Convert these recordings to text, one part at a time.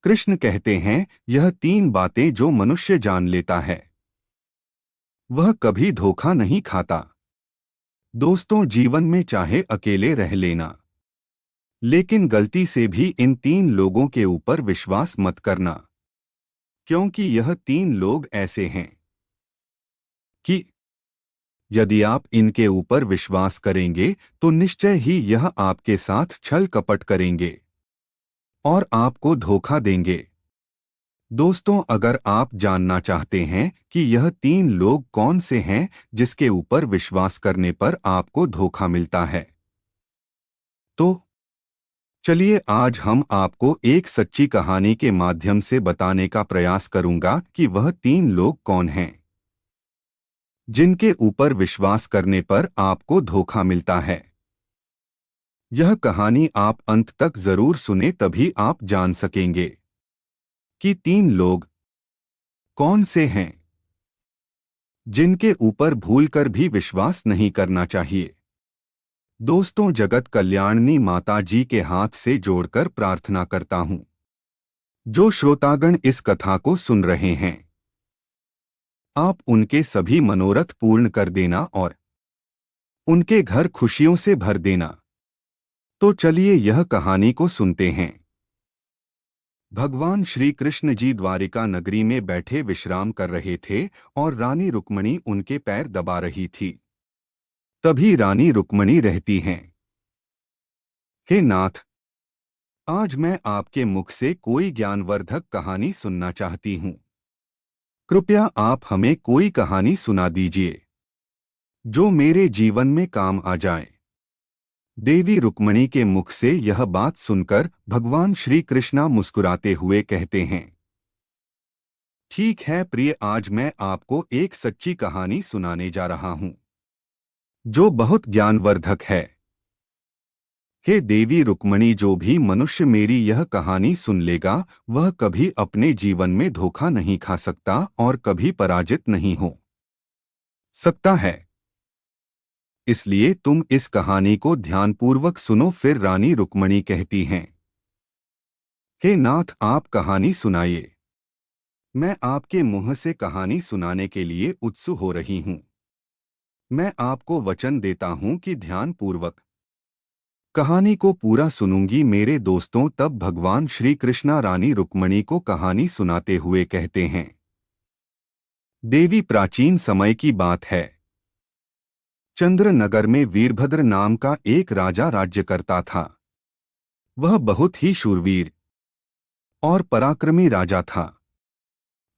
कृष्ण कहते हैं, यह तीन बातें जो मनुष्य जान लेता है वह कभी धोखा नहीं खाता। दोस्तों, जीवन में चाहे अकेले रह लेना, लेकिन गलती से भी इन तीन लोगों के ऊपर विश्वास मत करना, क्योंकि यह तीन लोग ऐसे हैं कि यदि आप इनके ऊपर विश्वास करेंगे तो निश्चय ही यह आपके साथ छल कपट करेंगे और आपको धोखा देंगे। दोस्तों, अगर आप जानना चाहते हैं कि यह तीन लोग कौन से हैं जिसके ऊपर विश्वास करने पर आपको धोखा मिलता है, तो चलिए आज हम आपको एक सच्ची कहानी के माध्यम से बताने का प्रयास करूंगा कि वह तीन लोग कौन हैं जिनके ऊपर विश्वास करने पर आपको धोखा मिलता है। यह कहानी आप अंत तक जरूर सुने, तभी आप जान सकेंगे कि तीन लोग कौन से हैं जिनके ऊपर भूलकर भी विश्वास नहीं करना चाहिए। दोस्तों, जगत कल्याणनी माता जी के हाथ से जोड़कर प्रार्थना करता हूं, जो श्रोतागण इस कथा को सुन रहे हैं, आप उनके सभी मनोरथ पूर्ण कर देना और उनके घर खुशियों से भर देना। तो चलिए यह कहानी को सुनते हैं। भगवान श्री कृष्ण जी द्वारिका नगरी में बैठे विश्राम कर रहे थे और रानी रुक्मणी उनके पैर दबा रही थी। तभी रानी रुक्मणी रहती हैं, हे नाथ, आज मैं आपके मुख से कोई ज्ञानवर्धक कहानी सुनना चाहती हूँ। कृपया आप हमें कोई कहानी सुना दीजिए जो मेरे जीवन में काम आ जाए। देवी रुक्मणी के मुख से यह बात सुनकर भगवान श्री कृष्णा मुस्कुराते हुए कहते हैं, ठीक है प्रिय, आज मैं आपको एक सच्ची कहानी सुनाने जा रहा हूं जो बहुत ज्ञानवर्धक है। हे देवी रुक्मणी, जो भी मनुष्य मेरी यह कहानी सुन लेगा वह कभी अपने जीवन में धोखा नहीं खा सकता और कभी पराजित नहीं हो सकता है। इसलिए तुम इस कहानी को ध्यानपूर्वक सुनो। फिर रानी रुक्मणी कहती हैं, हे नाथ, आप कहानी सुनाइए। मैं आपके मुंह से कहानी सुनाने के लिए उत्सुक हो रही हूं। मैं आपको वचन देता हूं कि ध्यानपूर्वक कहानी को पूरा सुनूंगी। मेरे दोस्तों, तब भगवान श्री कृष्णा रानी रुक्मणी को कहानी सुनाते हुए कहते हैं, देवी, प्राचीन समय की बात है। चंद्रनगर में वीरभद्र नाम का एक राजा राज्य करता था। वह बहुत ही शूरवीर और पराक्रमी राजा था।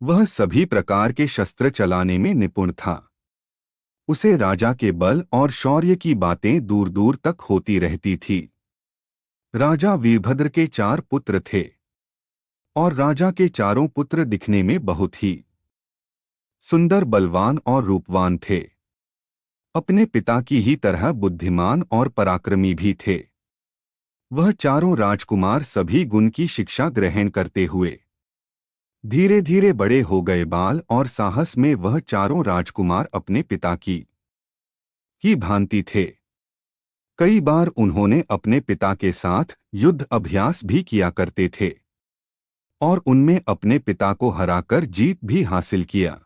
वह सभी प्रकार के शस्त्र चलाने में निपुण था। उसे राजा के बल और शौर्य की बातें दूर दूर तक होती रहती थी। राजा वीरभद्र के 4 पुत्र थे और राजा के चारों पुत्र दिखने में बहुत ही सुंदर, बलवान और रूपवान थे। अपने पिता की ही तरह बुद्धिमान और पराक्रमी भी थे। वह चारों राजकुमार सभी गुण की शिक्षा ग्रहण करते हुए धीरे धीरे बड़े हो गए। बाल और साहस में वह चारों राजकुमार अपने पिता की भांति थे। कई बार उन्होंने अपने पिता के साथ युद्ध अभ्यास भी किया करते थे और उनमें अपने पिता को हराकर जीत भी हासिल किया,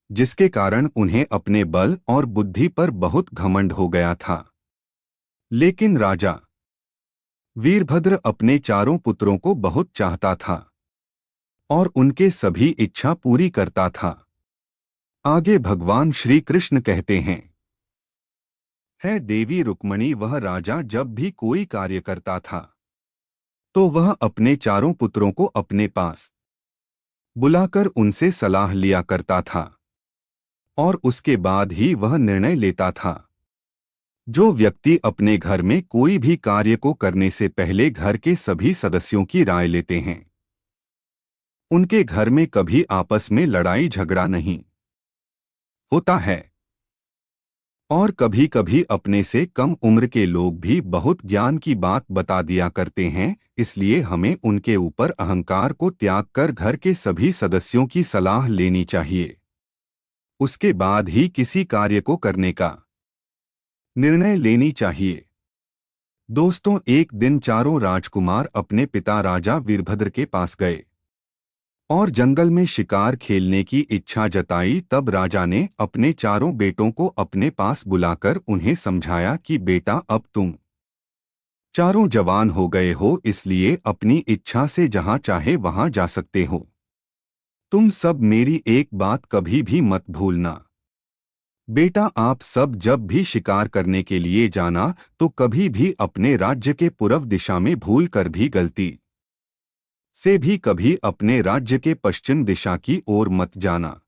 जिसके कारण उन्हें अपने बल और बुद्धि पर बहुत घमंड हो गया था। लेकिन राजा वीरभद्र अपने चारों पुत्रों को बहुत चाहता था और उनके सभी इच्छा पूरी करता था। आगे भगवान श्री कृष्ण कहते हैं, है देवी रुक्मणी, वह राजा जब भी कोई कार्य करता था तो वह अपने चारों पुत्रों को अपने पास बुलाकर उनसे सलाह लिया करता था और उसके बाद ही वह निर्णय लेता था। जो व्यक्ति अपने घर में कोई भी कार्य को करने से पहले घर के सभी सदस्यों की राय लेते हैं, उनके घर में कभी आपस में लड़ाई झगड़ा नहीं होता है। और कभी कभी अपने से कम उम्र के लोग भी बहुत ज्ञान की बात बता दिया करते हैं। इसलिए हमें उनके ऊपर अहंकार को त्याग कर घर के सभी सदस्यों की सलाह लेनी चाहिए। उसके बाद ही किसी कार्य को करने का निर्णय लेनी चाहिए। दोस्तों, एक दिन चारों राजकुमार अपने पिता राजा वीरभद्र के पास गए और जंगल में शिकार खेलने की इच्छा जताई। तब राजा ने अपने चारों बेटों को अपने पास बुलाकर उन्हें समझाया कि बेटा, अब तुम चारों जवान हो गए हो, इसलिए अपनी इच्छा से जहां चाहे वहां जा सकते हो। तुम सब मेरी एक बात कभी भी मत भूलना। बेटा, आप सब जब भी शिकार करने के लिए जाना तो कभी भी अपने राज्य के पूर्व दिशा में भूल कर भी गलती से भी कभी अपने राज्य के पश्चिम दिशा की ओर मत जाना।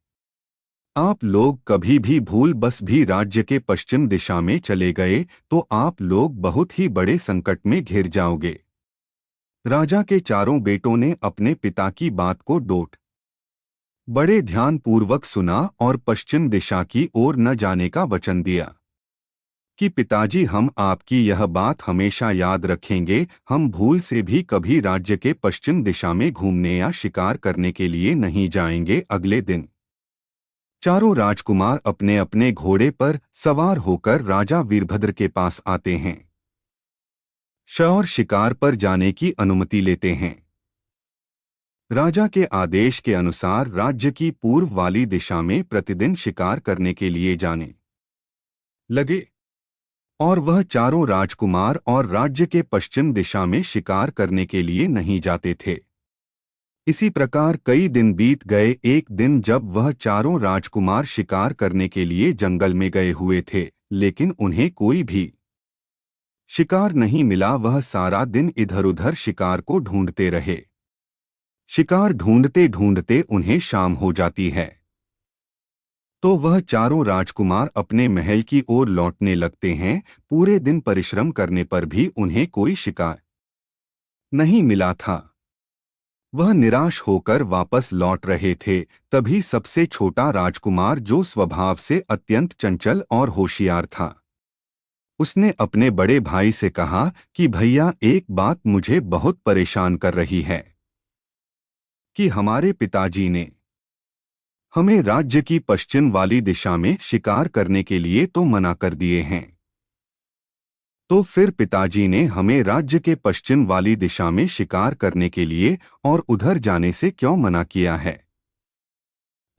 आप लोग कभी भी भूल बस भी राज्य के पश्चिम दिशा में चले गए तो आप लोग बहुत ही बड़े संकट में घिर जाओगे। राजा के चारों बेटों ने अपने पिता की बात को बड़े ध्यानपूर्वक सुना और पश्चिम दिशा की ओर न जाने का वचन दिया कि पिताजी, हम आपकी यह बात हमेशा याद रखेंगे। हम भूल से भी कभी राज्य के पश्चिम दिशा में घूमने या शिकार करने के लिए नहीं जाएंगे। अगले दिन चारों राजकुमार अपने अपने घोड़े पर सवार होकर राजा वीरभद्र के पास आते हैं और शिकार पर जाने की अनुमति लेते हैं। राजा के आदेश के अनुसार राज्य की पूर्व वाली दिशा में प्रतिदिन शिकार करने के लिए जाने लगे और वह चारों राजकुमार और राज्य के पश्चिम दिशा में शिकार करने के लिए नहीं जाते थे। इसी प्रकार कई दिन बीत गए। एक दिन जब वह चारों राजकुमार शिकार करने के लिए जंगल में गए हुए थे, लेकिन उन्हें कोई भी शिकार नहीं मिला। वह सारा दिन इधर-उधर शिकार को ढूंढते रहे। शिकार ढूंढते ढूंढते उन्हें शाम हो जाती है तो वह चारों राजकुमार अपने महल की ओर लौटने लगते हैं। पूरे दिन परिश्रम करने पर भी उन्हें कोई शिकार नहीं मिला था। वह निराश होकर वापस लौट रहे थे। तभी सबसे छोटा राजकुमार, जो स्वभाव से अत्यंत चंचल और होशियार था, उसने अपने बड़े भाई से कहा कि भैया, एक बात मुझे बहुत परेशान कर रही है कि हमारे पिताजी ने हमें राज्य की पश्चिम वाली दिशा में शिकार करने के लिए तो मना कर दिए हैं, तो फिर पिताजी ने हमें राज्य के पश्चिम वाली दिशा में शिकार करने के लिए और उधर जाने से क्यों मना किया है?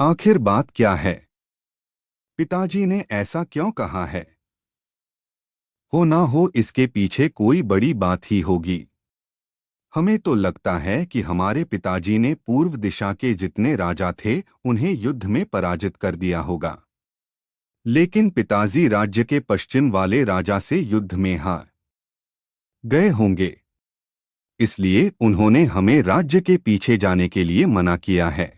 आखिर बात क्या है? पिताजी ने ऐसा क्यों कहा है? हो ना हो इसके पीछे कोई बड़ी बात ही होगी। हमें तो लगता है कि हमारे पिताजी ने पूर्व दिशा के जितने राजा थे उन्हें युद्ध में पराजित कर दिया होगा, लेकिन पिताजी राज्य के पश्चिम वाले राजा से युद्ध में हार गए होंगे, इसलिए उन्होंने हमें राज्य के पीछे जाने के लिए मना किया है।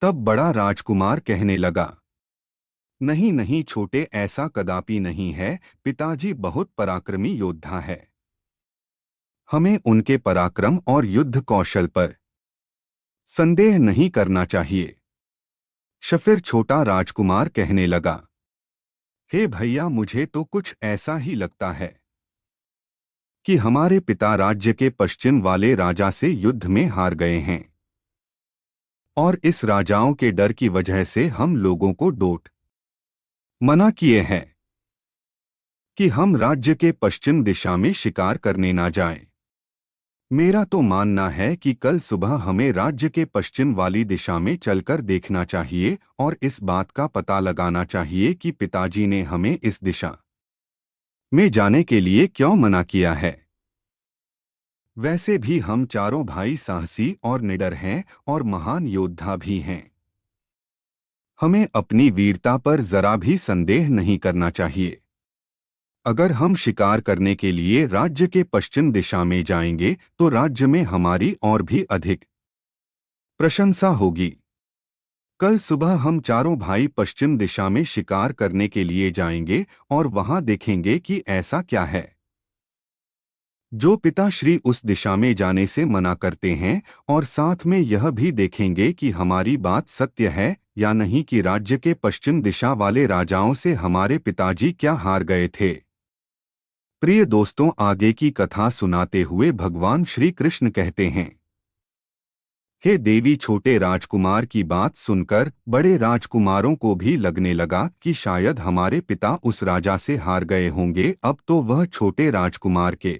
तब बड़ा राजकुमार कहने लगा, नहीं नहीं छोटे, ऐसा कदापि नहीं है। पिताजी बहुत पराक्रमी योद्धा है। हमें उनके पराक्रम और युद्ध कौशल पर संदेह नहीं करना चाहिए। फिर छोटा राजकुमार कहने लगा, हे भैया, मुझे तो कुछ ऐसा ही लगता है कि हमारे पिता राज्य के पश्चिम वाले राजा से युद्ध में हार गए हैं और इस राजाओं के डर की वजह से हम लोगों को मना किए हैं कि हम राज्य के पश्चिम दिशा में शिकार करने ना जाएं। मेरा तो मानना है कि कल सुबह हमें राज्य के पश्चिम वाली दिशा में चलकर देखना चाहिए और इस बात का पता लगाना चाहिए कि पिताजी ने हमें इस दिशा में जाने के लिए क्यों मना किया है। वैसे भी हम चारों भाई साहसी और निडर हैं और महान योद्धा भी हैं। हमें अपनी वीरता पर जरा भी संदेह नहीं करना चाहिए। अगर हम शिकार करने के लिए राज्य के पश्चिम दिशा में जाएंगे तो राज्य में हमारी और भी अधिक प्रशंसा होगी। कल सुबह हम चारों भाई पश्चिम दिशा में शिकार करने के लिए जाएंगे और वहां देखेंगे कि ऐसा क्या है जो पिताश्री उस दिशा में जाने से मना करते हैं, और साथ में यह भी देखेंगे कि हमारी बात सत्य है या नहीं कि राज्य के पश्चिम दिशा वाले राजाओं से हमारे पिताजी क्या हार गए थे। प्रिय दोस्तों, आगे की कथा सुनाते हुए भगवान श्री कृष्ण कहते हैं, हे देवी, छोटे राजकुमार की बात सुनकर बड़े राजकुमारों को भी लगने लगा कि शायद हमारे पिता उस राजा से हार गए होंगे। अब तो वह छोटे राजकुमार के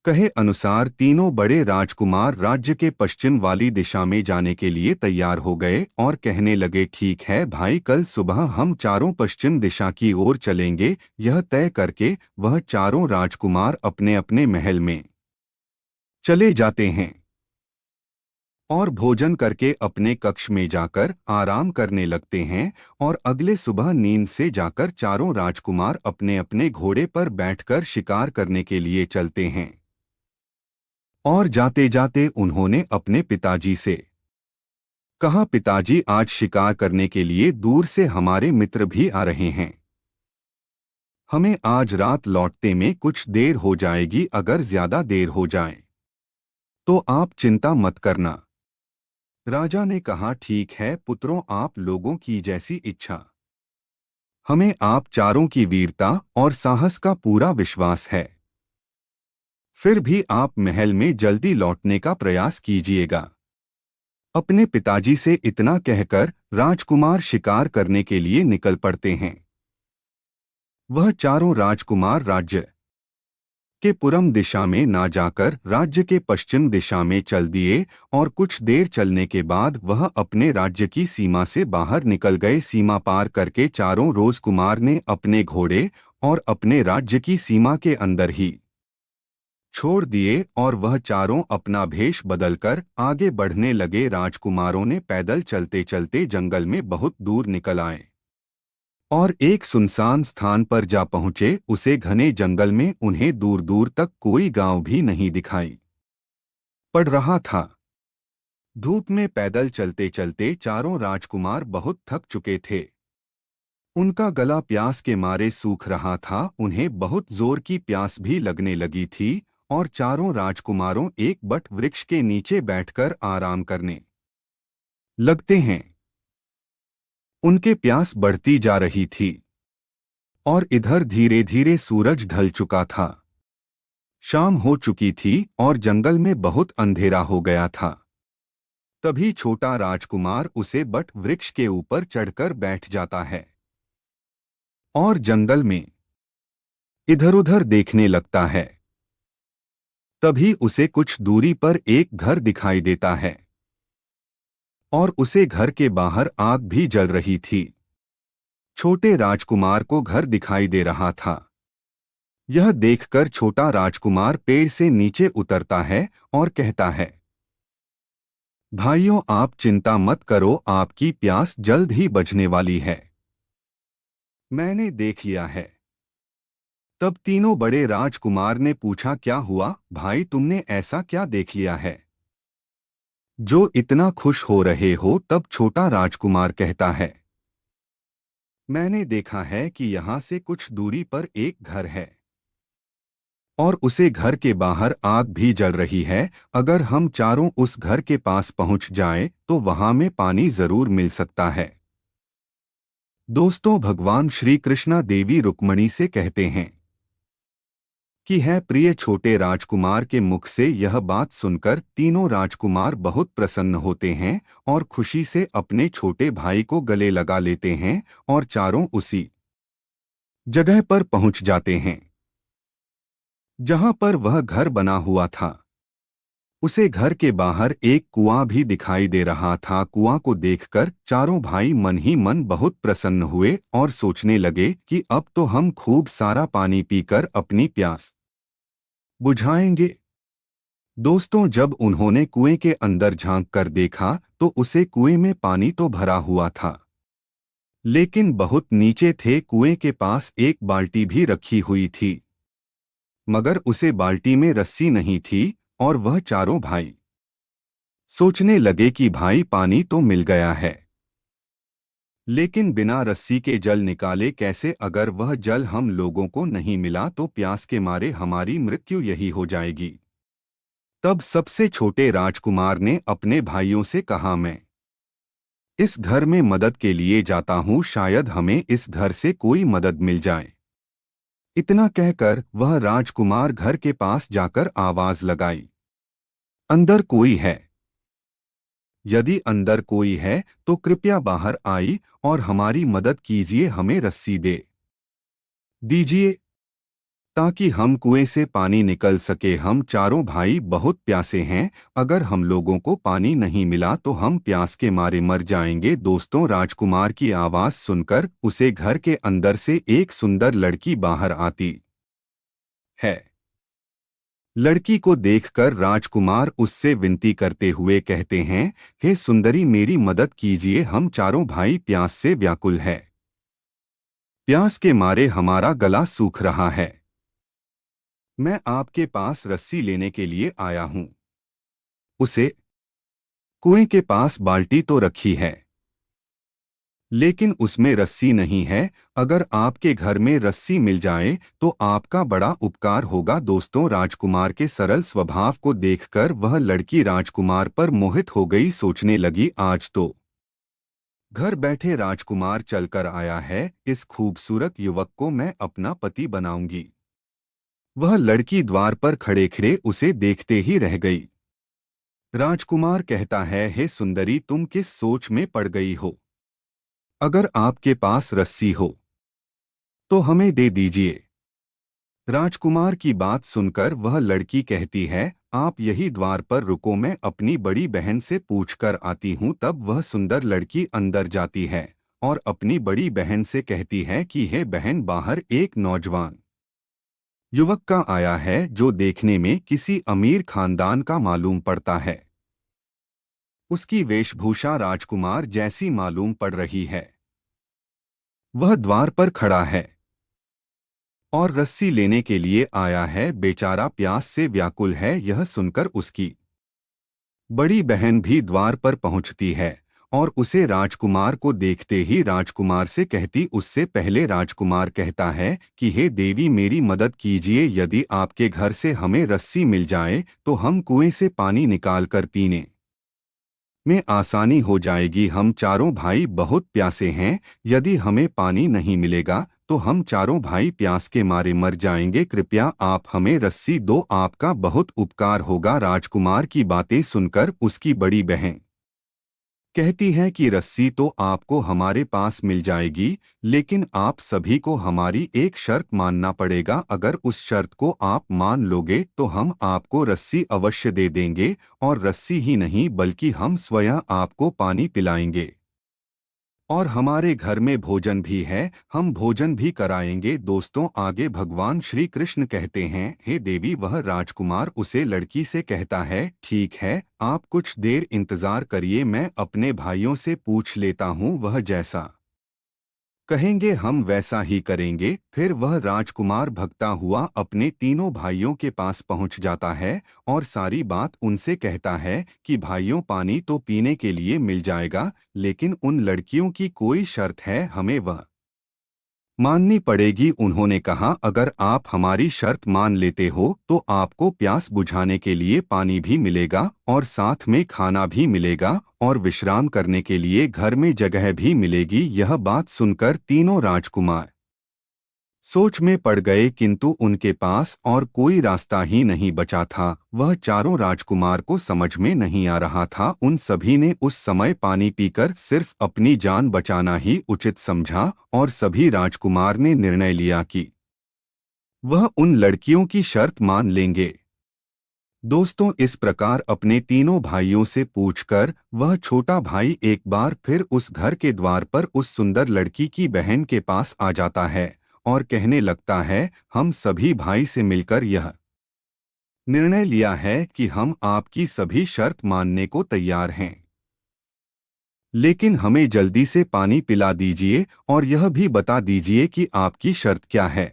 कहे अनुसार तीनों बड़े राजकुमार राज्य के पश्चिम वाली दिशा में जाने के लिए तैयार हो गए और कहने लगे, ठीक है भाई, कल सुबह हम चारों पश्चिम दिशा की ओर चलेंगे। यह तय करके वह चारों राजकुमार अपने अपने महल में चले जाते हैं और भोजन करके अपने कक्ष में जाकर आराम करने लगते हैं। और अगले सुबह नींद से जाकर चारों राजकुमार अपने अपने घोड़े पर बैठकर शिकार करने के लिए चलते हैं। और जाते जाते उन्होंने अपने पिताजी से कहा, पिताजी, आज शिकार करने के लिए दूर से हमारे मित्र भी आ रहे हैं। हमें आज रात लौटते में कुछ देर हो जाएगी। अगर ज्यादा देर हो जाए तो आप चिंता मत करना। राजा ने कहा, ठीक है पुत्रों, आप लोगों की जैसी इच्छा। हमें आप चारों की वीरता और साहस का पूरा विश्वास है। फिर भी आप महल में जल्दी लौटने का प्रयास कीजिएगा। अपने पिताजी से इतना कहकर राजकुमार शिकार करने के लिए निकल पड़ते हैं। वह चारों राजकुमार राज्य के पूर्व दिशा में ना जाकर राज्य के पश्चिम दिशा में चल दिए और कुछ देर चलने के बाद वह अपने राज्य की सीमा से बाहर निकल गए। सीमा पार करके चारों राजकुमार ने अपने घोड़े और अपने राज्य की सीमा के अंदर ही छोड़ दिए और वह चारों अपना भेष बदलकर आगे बढ़ने लगे। राजकुमारों ने पैदल चलते चलते जंगल में बहुत दूर निकल आए और एक सुनसान स्थान पर जा पहुंचे। उसे घने जंगल में उन्हें दूर दूर तक कोई गांव भी नहीं दिखाई पड़ रहा था। धूप में पैदल चलते चलते चारों राजकुमार बहुत थक चुके थे। उनका गला प्यास के मारे सूख रहा था। उन्हें बहुत जोर की प्यास भी लगने लगी थी और चारों राजकुमारों एक बट वृक्ष के नीचे बैठकर आराम करने लगते हैं। उनके प्यास बढ़ती जा रही थी और इधर धीरे धीरे सूरज ढल चुका था। शाम हो चुकी थी और जंगल में बहुत अंधेरा हो गया था। तभी छोटा राजकुमार उसे बट वृक्ष के ऊपर चढ़कर बैठ जाता है और जंगल में इधर-उधर देखने लगता है। तभी उसे कुछ दूरी पर एक घर दिखाई देता है और उसे घर के बाहर आग भी जल रही थी। छोटे राजकुमार को घर दिखाई दे रहा था। यह देखकर छोटा राजकुमार पेड़ से नीचे उतरता है और कहता है, भाइयों, आप चिंता मत करो, आपकी प्यास जल्द ही बुझने वाली है। मैंने देख लिया है। तब तीनों बड़े राजकुमार ने पूछा, क्या हुआ भाई, तुमने ऐसा क्या देख लिया है जो इतना खुश हो रहे हो? तब छोटा राजकुमार कहता है, मैंने देखा है कि यहाँ से कुछ दूरी पर एक घर है और उसे घर के बाहर आग भी जल रही है। अगर हम चारों उस घर के पास पहुंच जाएं तो वहां में पानी जरूर मिल सकता है। दोस्तों, भगवान श्री कृष्णा देवी रुक्मणी से कहते हैं कि है प्रिय। छोटे राजकुमार के मुख से यह बात सुनकर तीनों राजकुमार बहुत प्रसन्न होते हैं और खुशी से अपने छोटे भाई को गले लगा लेते हैं और चारों उसी जगह पर पहुंच जाते हैं जहां पर वह घर बना हुआ था। उसे घर के बाहर एक कुआं भी दिखाई दे रहा था। कुआं को देखकर चारों भाई मन ही मन बहुत प्रसन्न हुए और सोचने लगे कि अब तो हम खूब सारा पानी पीकर अपनी प्यास बुझाएंगे। दोस्तों, जब उन्होंने कुएं के अंदर झांक कर देखा तो उसे कुएं में पानी तो भरा हुआ था, लेकिन बहुत नीचे थे। कुएं के पास एक बाल्टी भी रखी हुई थी, मगर उसे बाल्टी में रस्सी नहीं थी और वह चारों भाई सोचने लगे कि भाई, पानी तो मिल गया है, लेकिन बिना रस्सी के जल निकाले कैसे? अगर वह जल हम लोगों को नहीं मिला तो प्यास के मारे हमारी मृत्यु यही हो जाएगी। तब सबसे छोटे राजकुमार ने अपने भाइयों से कहा, मैं इस घर में मदद के लिए जाता हूं, शायद हमें इस घर से कोई मदद मिल जाए। इतना कहकर वह राजकुमार घर के पास जाकर आवाज लगाई, अंदर कोई है? यदि अंदर कोई है तो कृपया बाहर आई और हमारी मदद कीजिए, हमें रस्सी दे दीजिए ताकि हम कुएं से पानी निकल सके। हम चारों भाई बहुत प्यासे हैं, अगर हम लोगों को पानी नहीं मिला तो हम प्यास के मारे मर जाएंगे। दोस्तों, राजकुमार की आवाज सुनकर उसे घर के अंदर से एक सुंदर लड़की बाहर आती है। लड़की को देखकर राजकुमार उससे विनती करते हुए कहते हैं, हे सुंदरी, मेरी मदद कीजिए, हम चारों भाई प्यास से व्याकुल है। प्यास के मारे हमारा गला सूख रहा है। मैं आपके पास रस्सी लेने के लिए आया हूं। उसे कुएं के पास बाल्टी तो रखी है, लेकिन उसमें रस्सी नहीं है। अगर आपके घर में रस्सी मिल जाए तो आपका बड़ा उपकार होगा। दोस्तों, राजकुमार के सरल स्वभाव को देखकर वह लड़की राजकुमार पर मोहित हो गई। सोचने लगी, आज तो घर बैठे राजकुमार चलकर आया है, इस खूबसूरत युवक को मैं अपना पति बनाऊंगी। वह लड़की द्वार पर खड़े खड़े उसे देखते ही रह गई। राजकुमार कहता है, हे सुंदरी, तुम किस सोच में पड़ गई हो? अगर आपके पास रस्सी हो तो हमें दे दीजिए। राजकुमार की बात सुनकर वह लड़की कहती है, आप यही द्वार पर रुको, मैं अपनी बड़ी बहन से पूछकर आती हूँ। तब वह सुंदर लड़की अंदर जाती है और अपनी बड़ी बहन से कहती है कि हे बहन, बाहर एक नौजवान युवक का आया है जो देखने में किसी अमीर खानदान का मालूम पड़ता है। उसकी वेशभूषा राजकुमार जैसी मालूम पड़ रही है। वह द्वार पर खड़ा है और रस्सी लेने के लिए आया है। बेचारा प्यास से व्याकुल है। यह सुनकर उसकी बड़ी बहन भी द्वार पर पहुंचती है और उसे राजकुमार को देखते ही राजकुमार से कहती। उससे पहले राजकुमार कहता है कि हे देवी, मेरी मदद कीजिए। यदि आपके घर से हमें रस्सी मिल जाए तो हम कुएं से पानी निकालकर पीने में आसानी हो जाएगी। हम चारों भाई बहुत प्यासे हैं, यदि हमें पानी नहीं मिलेगा तो हम चारों भाई प्यास के मारे मर जाएंगे। कृपया आप हमें रस्सी दो, आपका बहुत उपकार होगा। राजकुमार की बातें सुनकर उसकी बड़ी बहन कहती है कि रस्सी तो आपको हमारे पास मिल जाएगी, लेकिन आप सभी को हमारी एक शर्त मानना पड़ेगा। अगर उस शर्त को आप मान लोगे तो हम आपको रस्सी अवश्य दे देंगे, और रस्सी ही नहीं बल्कि हम स्वयं आपको पानी पिलाएंगे और हमारे घर में भोजन भी है, हम भोजन भी कराएंगे। दोस्तों, आगे भगवान श्री कृष्ण कहते हैं, हे देवी। वह राजकुमार उसे लड़की से कहता है, ठीक है, आप कुछ देर इंतजार करिए, मैं अपने भाइयों से पूछ लेता हूँ, वह जैसा कहेंगे हम वैसा ही करेंगे। फिर वह राजकुमार भगता हुआ अपने तीनों भाइयों के पास पहुंच जाता है और सारी बात उनसे कहता है कि भाइयों, पानी तो पीने के लिए मिल जाएगा, लेकिन उन लड़कियों की कोई शर्त है, हमें वह माननी पड़ेगी। उन्होंने कहा, अगर आप हमारी शर्त मान लेते हो तो आपको प्यास बुझाने के लिए पानी भी मिलेगा और साथ में खाना भी मिलेगा और विश्राम करने के लिए घर में जगह भी मिलेगी। यह बात सुनकर तीनों राजकुमार सोच में पड़ गए, किंतु उनके पास और कोई रास्ता ही नहीं बचा था। वह चारों राजकुमार को समझ में नहीं आ रहा था। उन सभी ने उस समय पानी पीकर सिर्फ अपनी जान बचाना ही उचित समझा और सभी राजकुमार ने निर्णय लिया कि वह उन लड़कियों की शर्त मान लेंगे। दोस्तों, इस प्रकार अपने तीनों भाइयों से पूछकर वह छोटा भाई एक बार फिर उस घर के द्वार पर उस सुंदर लड़की की बहन के पास आ जाता है और कहने लगता है, हम सभी भाई से मिलकर यह निर्णय लिया है कि हम आपकी सभी शर्त मानने को तैयार हैं, लेकिन हमें जल्दी से पानी पिला दीजिए और यह भी बता दीजिए कि आपकी शर्त क्या है।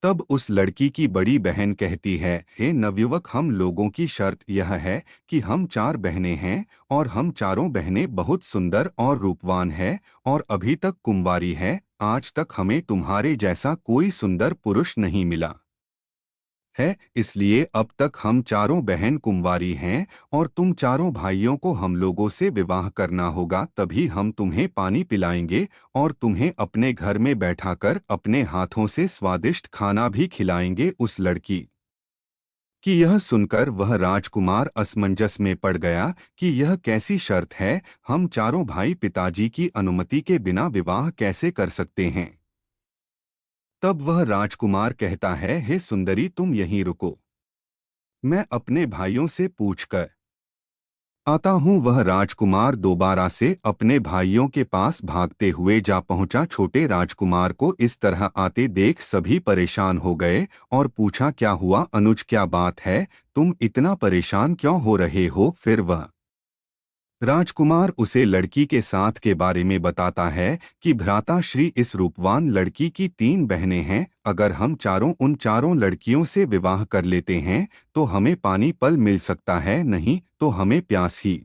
तब उस लड़की की बड़ी बहन कहती है, हे नवयुवक, हम लोगों की शर्त यह है कि हम चार बहनें हैं और हम चारों बहनें बहुत सुंदर और रूपवान हैं और अभी तक कुंवारी हैं। आज तक हमें तुम्हारे जैसा कोई सुंदर पुरुष नहीं मिला है, इसलिए अब तक हम चारों बहन कुंवारी हैं और तुम चारों भाइयों को हम लोगों से विवाह करना होगा, तभी हम तुम्हें पानी पिलाएंगे और तुम्हें अपने घर में बैठाकर अपने हाथों से स्वादिष्ट खाना भी खिलाएंगे। उस लड़की कि यह सुनकर वह राजकुमार असमंजस में पड़ गया कि यह कैसी शर्त है, हम चारों भाई पिताजी की अनुमति के बिना विवाह कैसे कर सकते हैं। तब वह राजकुमार कहता है, हे सुंदरी, तुम यहीं रुको, मैं अपने भाइयों से पूछकर आता हूँ। वह राजकुमार दोबारा से अपने भाइयों के पास भागते हुए जा पहुंचा। छोटे राजकुमार को इस तरह आते देख सभी परेशान हो गए और पूछा, क्या हुआ अनुज, क्या बात है, तुम इतना परेशान क्यों हो रहे हो। फिर वह राजकुमार उसे लड़की के साथ के बारे में बताता है कि भ्राता श्री, इस रूपवान लड़की की 3 बहनें हैं। अगर हम चारों उन चारों लड़कियों से विवाह कर लेते हैं तो हमें पानी पल मिल सकता है, नहीं तो हमें प्यास ही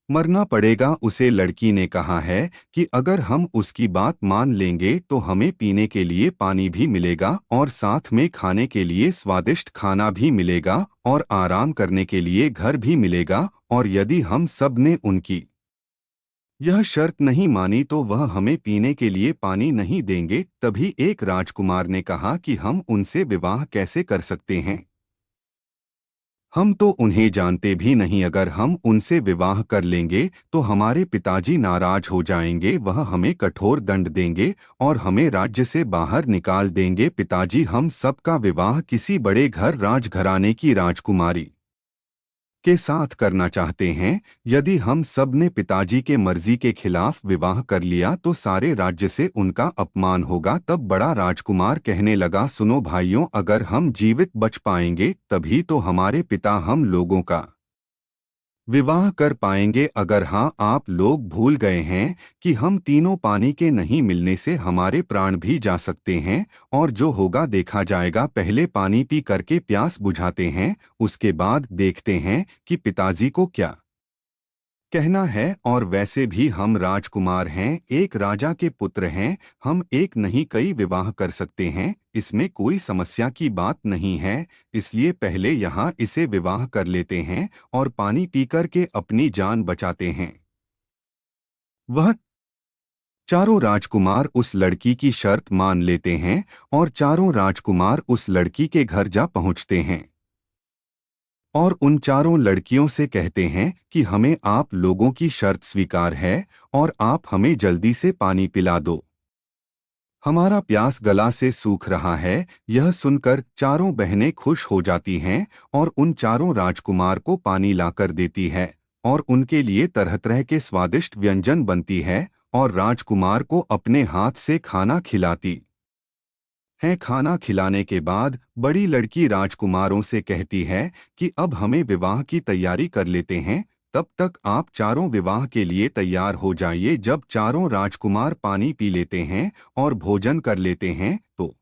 मरना पड़ेगा। उसे लड़की ने कहा है कि अगर हम उसकी बात मान लेंगे तो हमें पीने के लिए पानी भी मिलेगा और साथ में खाने के लिए स्वादिष्ट खाना भी मिलेगा और आराम करने के लिए घर भी मिलेगा। और यदि हम सब ने उनकी यह शर्त नहीं मानी तो वह हमें पीने के लिए पानी नहीं देंगे। तभी एक राजकुमार ने कहा कि हम उनसे विवाह कैसे कर सकते हैं, हम तो उन्हें जानते भी नहीं। अगर हम उनसे विवाह कर लेंगे तो हमारे पिताजी नाराज हो जाएंगे, वह हमें कठोर दंड देंगे और हमें राज्य से बाहर निकाल देंगे। पिताजी हम सबका विवाह किसी बड़े घर राजघराने की राजकुमारी के साथ करना चाहते हैं। यदि हम सब ने पिताजी के मर्जी के खिलाफ विवाह कर लिया तो सारे राज्य से उनका अपमान होगा। तब बड़ा राजकुमार कहने लगा, सुनो भाइयों, अगर हम जीवित बच पाएंगे तभी तो हमारे पिता हम लोगों का विवाह कर पाएंगे। अगर हाँ, आप लोग भूल गए हैं कि हम तीनों पानी के नहीं मिलने से हमारे प्राण भी जा सकते हैं और जो होगा देखा जाएगा। पहले पानी पी करके प्यास बुझाते हैं, उसके बाद देखते हैं कि पिताजी को क्या कहना है। और वैसे भी हम राजकुमार हैं, एक राजा के पुत्र हैं, हम एक नहीं कई विवाह कर सकते हैं, इसमें कोई समस्या की बात नहीं है। इसलिए पहले यहाँ इसे विवाह कर लेते हैं और पानी पीकर के अपनी जान बचाते हैं। वह चारों राजकुमार उस लड़की की शर्त मान लेते हैं और चारों राजकुमार उस लड़की के घर जा पहुँचते हैं और उन चारों लड़कियों से कहते हैं कि हमें आप लोगों की शर्त स्वीकार है और आप हमें जल्दी से पानी पिला दो, हमारा प्यास गला से सूख रहा है। यह सुनकर चारों बहनें खुश हो जाती हैं और उन चारों राजकुमार को पानी लाकर देती है और उनके लिए तरह तरह के स्वादिष्ट व्यंजन बनती है और राजकुमार को अपने हाथ से खाना खिलाती है। खाना खिलाने के बाद बड़ी लड़की राजकुमारों से कहती है कि अब हमें विवाह की तैयारी कर लेते हैं, तब तक आप चारों विवाह के लिए तैयार हो जाइए। जब चारों राजकुमार पानी पी लेते हैं और भोजन कर लेते हैं तो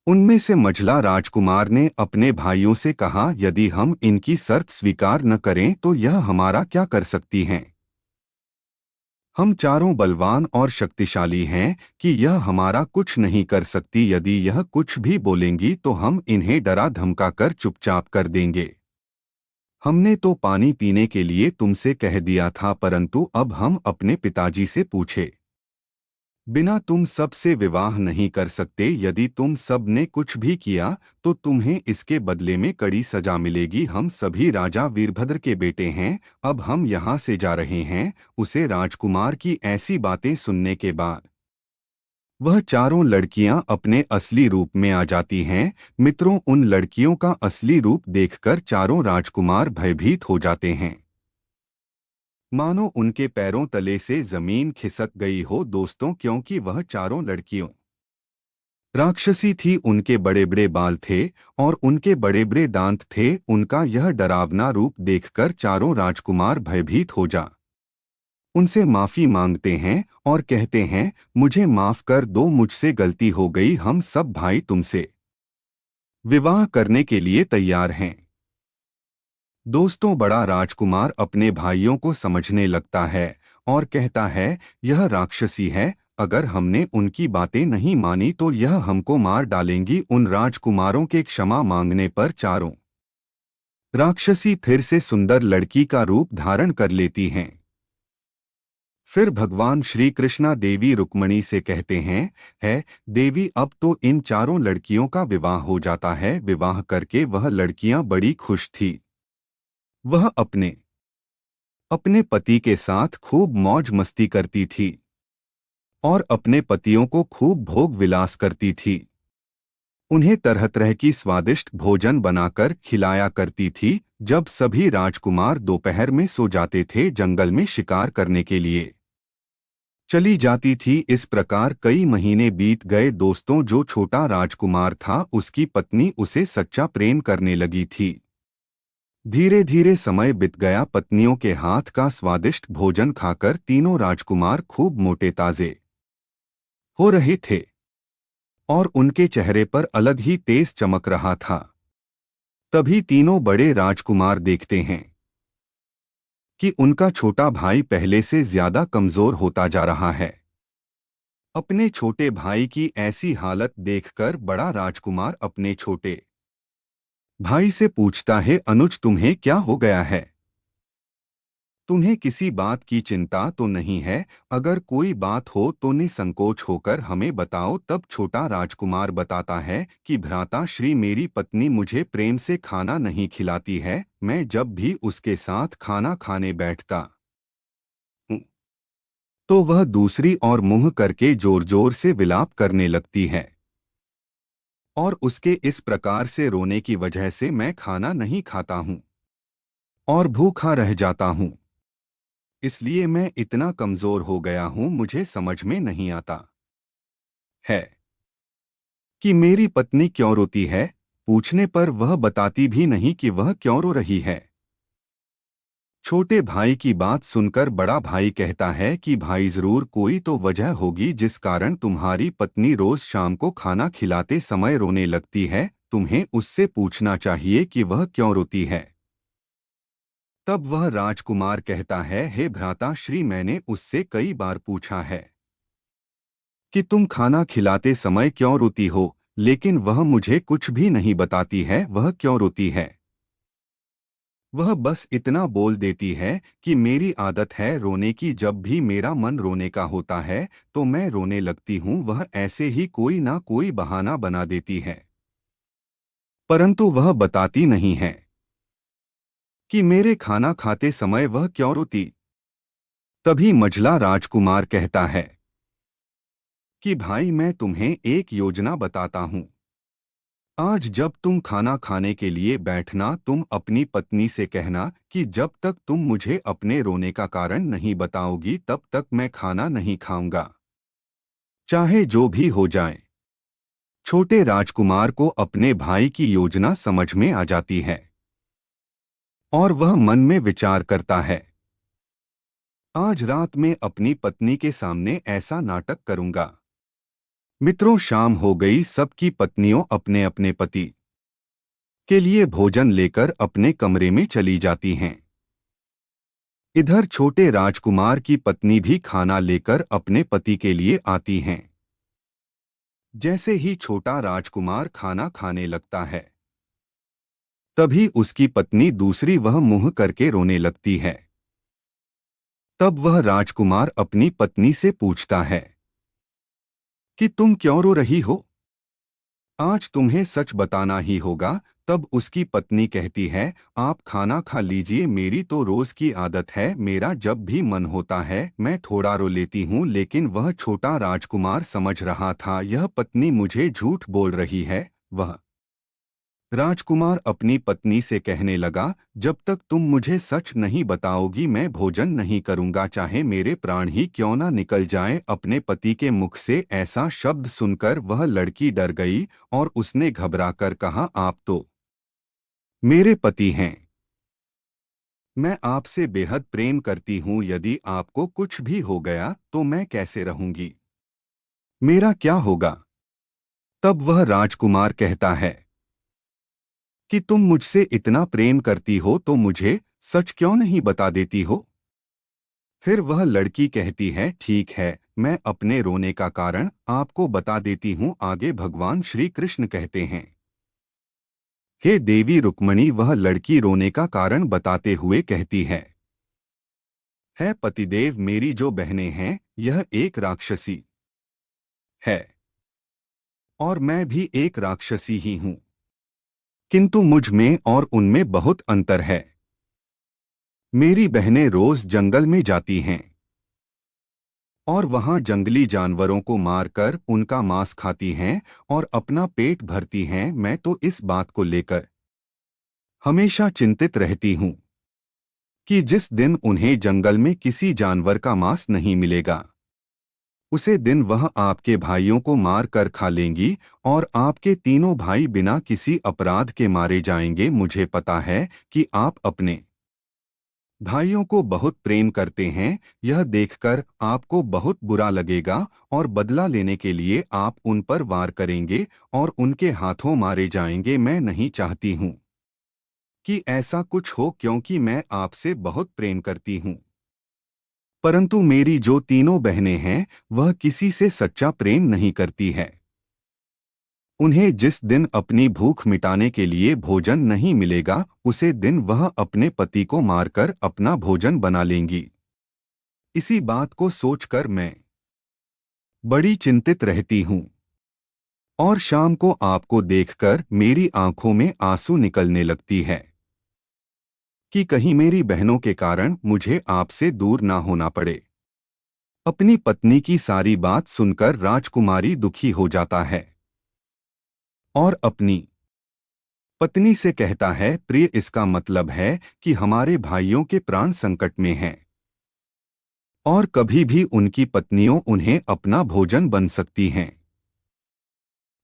उनमें से मझला राजकुमार ने अपने भाइयों से कहा, यदि हम इनकी शर्त स्वीकार न करें तो यह हमारा क्या कर सकती हैं। हम चारों बलवान और शक्तिशाली हैं कि यह हमारा कुछ नहीं कर सकती। यदि यह कुछ भी बोलेंगी तो हम इन्हें डरा धमका कर चुपचाप कर देंगे। हमने तो पानी पीने के लिए तुमसे कह दिया था, परंतु अब हम अपने पिताजी से पूछे बिना तुम सब से विवाह नहीं कर सकते। यदि तुम सब ने कुछ भी किया तो तुम्हें इसके बदले में कड़ी सजा मिलेगी। हम सभी राजा वीरभद्र के बेटे हैं, अब हम यहाँ से जा रहे हैं। उसे राजकुमार की ऐसी बातें सुनने के बाद वह चारों लड़कियां अपने असली रूप में आ जाती हैं। मित्रों, उन लड़कियों का असली रूप देखकर चारों राजकुमार भयभीत हो जाते हैं, मानो उनके पैरों तले से जमीन खिसक गई हो। दोस्तों, क्योंकि वह चारों लड़कियों राक्षसी थी, उनके बड़े बड़े बाल थे और उनके बड़े बड़े दांत थे। उनका यह डरावना रूप देखकर चारों राजकुमार भयभीत हो जा उनसे माफी मांगते हैं और कहते हैं, मुझे माफ कर दो, मुझसे गलती हो गई, हम सब भाई तुमसे विवाह करने के लिए तैयार हैं। दोस्तों, बड़ा राजकुमार अपने भाइयों को समझने लगता है और कहता है, यह राक्षसी है, अगर हमने उनकी बातें नहीं मानी तो यह हमको मार डालेंगी। उन राजकुमारों के क्षमा मांगने पर चारों राक्षसी फिर से सुंदर लड़की का रूप धारण कर लेती हैं। फिर भगवान श्री कृष्णा देवी रुक्मणी से कहते हैं, है देवी, अब तो इन चारों लड़कियों का विवाह हो जाता है। विवाह करके वह लड़कियां बड़ी खुश थी। वह अपने अपने पति के साथ खूब मौज मस्ती करती थी और अपने पतियों को खूब भोग विलास करती थी। उन्हें तरह तरह की स्वादिष्ट भोजन बनाकर खिलाया करती थी। जब सभी राजकुमार दोपहर में सो जाते थे, जंगल में शिकार करने के लिए चली जाती थी। इस प्रकार कई महीने बीत गए। दोस्तों, जो छोटा राजकुमार था उसकी पत्नी उसे सच्चा प्रेम करने लगी थी। धीरे धीरे समय बीत गया। पत्नियों के हाथ का स्वादिष्ट भोजन खाकर तीनों राजकुमार खूब मोटे ताजे हो रहे थे और उनके चेहरे पर अलग ही तेज चमक रहा था। तभी तीनों बड़े राजकुमार देखते हैं कि उनका छोटा भाई पहले से ज्यादा कमजोर होता जा रहा है। अपने छोटे भाई की ऐसी हालत देखकर बड़ा राजकुमार अपने छोटे भाई से पूछता है, अनुज, तुम्हें क्या हो गया है? तुम्हें किसी बात की चिंता तो नहीं है? अगर कोई बात हो तो निसंकोच होकर हमें बताओ। तब छोटा राजकुमार बताता है कि भ्राता श्री, मेरी पत्नी मुझे प्रेम से खाना नहीं खिलाती है। मैं जब भी उसके साथ खाना खाने बैठता हूं, तो वह दूसरी ओर मुंह करके जोर जोर से विलाप करने लगती है और उसके इस प्रकार से रोने की वजह से मैं खाना नहीं खाता हूं और भूखा रह जाता हूं। इसलिए मैं इतना कमजोर हो गया हूं। मुझे समझ में नहीं आता है कि मेरी पत्नी क्यों रोती है। पूछने पर वह बताती भी नहीं कि वह क्यों रो रही है। छोटे भाई की बात सुनकर बड़ा भाई कहता है कि भाई, जरूर कोई तो वजह होगी जिस कारण तुम्हारी पत्नी रोज शाम को खाना खिलाते समय रोने लगती है। तुम्हें उससे पूछना चाहिए कि वह क्यों रोती है। तब वह राजकुमार कहता है, हे भ्राता श्री, मैंने उससे कई बार पूछा है कि तुम खाना खिलाते समय क्यों रोती हो, लेकिन वह मुझे कुछ भी नहीं बताती है। वह क्यों रोती है? वह बस इतना बोल देती है कि मेरी आदत है रोने की। जब भी मेरा मन रोने का होता है तो मैं रोने लगती हूँ। वह ऐसे ही कोई ना कोई बहाना बना देती है, परंतु वह बताती नहीं है कि मेरे खाना खाते समय वह क्यों रोती। तभी मझला राजकुमार कहता है कि भाई, मैं तुम्हें एक योजना बताता हूँ। आज जब तुम खाना खाने के लिए बैठना, तुम अपनी पत्नी से कहना कि जब तक तुम मुझे अपने रोने का कारण नहीं बताओगी तब तक मैं खाना नहीं खाऊंगा, चाहे जो भी हो जाए। छोटे राजकुमार को अपने भाई की योजना समझ में आ जाती है और वह मन में विचार करता है, आज रात में अपनी पत्नी के सामने ऐसा नाटक करूंगा। मित्रों, शाम हो गई। सबकी पत्नियों अपने अपने पति के लिए भोजन लेकर अपने कमरे में चली जाती हैं। इधर छोटे राजकुमार की पत्नी भी खाना लेकर अपने पति के लिए आती हैं। जैसे ही छोटा राजकुमार खाना खाने लगता है, तभी उसकी पत्नी दूसरी वह मुंह करके रोने लगती है। तब वह राजकुमार अपनी पत्नी से पूछता है कि तुम क्यों रो रही हो? आज तुम्हें सच बताना ही होगा। तब उसकी पत्नी कहती है, आप खाना खा लीजिए, मेरी तो रोज की आदत है। मेरा जब भी मन होता है मैं थोड़ा रो लेती हूँ। लेकिन वह छोटा राजकुमार समझ रहा था यह पत्नी मुझे झूठ बोल रही है। वह राजकुमार अपनी पत्नी से कहने लगा, जब तक तुम मुझे सच नहीं बताओगी मैं भोजन नहीं करूंगा, चाहे मेरे प्राण ही क्यों ना निकल जाएं। अपने पति के मुख से ऐसा शब्द सुनकर वह लड़की डर गई और उसने घबराकर कहा, आप तो मेरे पति हैं। मैं आपसे बेहद प्रेम करती हूँ। यदि आपको कुछ भी हो गया तो मैं कैसे रहूंगी? मेरा क्या होगा? तब वह राजकुमार कहता है कि तुम मुझसे इतना प्रेम करती हो तो मुझे सच क्यों नहीं बता देती हो? फिर वह लड़की कहती है, ठीक है, मैं अपने रोने का कारण आपको बता देती हूँ। आगे भगवान श्री कृष्ण कहते हैं, हे देवी रुक्मणी। वह लड़की रोने का कारण बताते हुए कहती है है पतिदेव, मेरी जो बहनें हैं यह एक राक्षसी है और मैं भी एक राक्षसी ही हूं, किंतु मुझ में और उनमें बहुत अंतर है। मेरी बहनें रोज जंगल में जाती हैं और वहां जंगली जानवरों को मारकर उनका मांस खाती हैं और अपना पेट भरती हैं। मैं तो इस बात को लेकर हमेशा चिंतित रहती हूं कि जिस दिन उन्हें जंगल में किसी जानवर का मांस नहीं मिलेगा, उसे दिन वह आपके भाइयों को मार कर खा लेंगी और आपके तीनों भाई बिना किसी अपराध के मारे जाएंगे। मुझे पता है कि आप अपने भाइयों को बहुत प्रेम करते हैं। यह देखकर आपको बहुत बुरा लगेगा और बदला लेने के लिए आप उन पर वार करेंगे और उनके हाथों मारे जाएंगे। मैं नहीं चाहती हूं कि ऐसा कुछ हो, क्योंकि मैं आपसे बहुत प्रेम करती हूं। परंतु मेरी जो तीनों बहनें हैं वह किसी से सच्चा प्रेम नहीं करती है। उन्हें जिस दिन अपनी भूख मिटाने के लिए भोजन नहीं मिलेगा, उसे दिन वह अपने पति को मारकर अपना भोजन बना लेंगी। इसी बात को सोचकर मैं बड़ी चिंतित रहती हूँ और शाम को आपको देखकर मेरी आंखों में आंसू निकलने लगती है कि कहीं मेरी बहनों के कारण मुझे आपसे दूर ना होना पड़े। अपनी पत्नी की सारी बात सुनकर राजकुमारी दुखी हो जाता है और अपनी पत्नी से कहता है, प्रिय, इसका मतलब है कि हमारे भाइयों के प्राण संकट में हैं और कभी भी उनकी पत्नियों उन्हें अपना भोजन बन सकती हैं।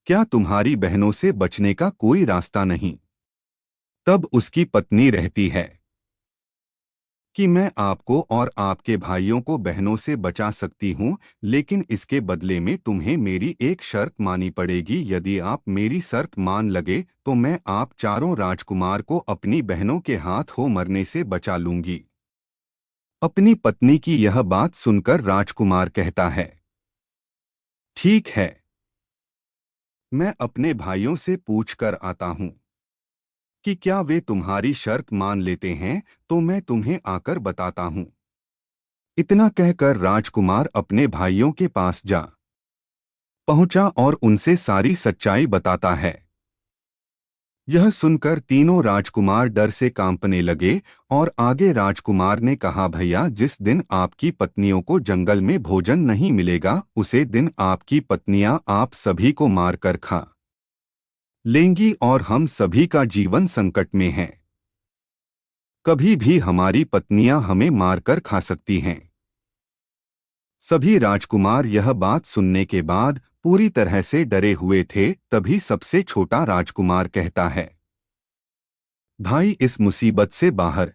क्या तुम्हारी बहनों से बचने का कोई रास्ता नहीं? तब उसकी पत्नी रहती है कि मैं आपको और आपके भाइयों को बहनों से बचा सकती हूं, लेकिन इसके बदले में तुम्हें मेरी एक शर्त माननी पड़ेगी। यदि आप मेरी शर्त मान लगे तो मैं आप चारों राजकुमार को अपनी बहनों के हाथों मरने से बचा लूंगी। अपनी पत्नी की यह बात सुनकर राजकुमार कहता है, ठीक है, मैं अपने भाइयों से पूछ कर आता हूं कि क्या वे तुम्हारी शर्त मान लेते हैं, तो मैं तुम्हें आकर बताता हूं। इतना कहकर राजकुमार अपने भाइयों के पास जा पहुंचा और उनसे सारी सच्चाई बताता है। यह सुनकर तीनों राजकुमार डर से कांपने लगे और आगे राजकुमार ने कहा, भैया, जिस दिन आपकी पत्नियों को जंगल में भोजन नहीं मिलेगा, उसे दिन आपकी पत्नियां आप सभी को मारकर खा लेंगी और हम सभी का जीवन संकट में है। कभी भी हमारी पत्नियां हमें मारकर खा सकती हैं। सभी राजकुमार यह बात सुनने के बाद पूरी तरह से डरे हुए थे। तभी सबसे छोटा राजकुमार कहता है, भाई, इस मुसीबत से बाहर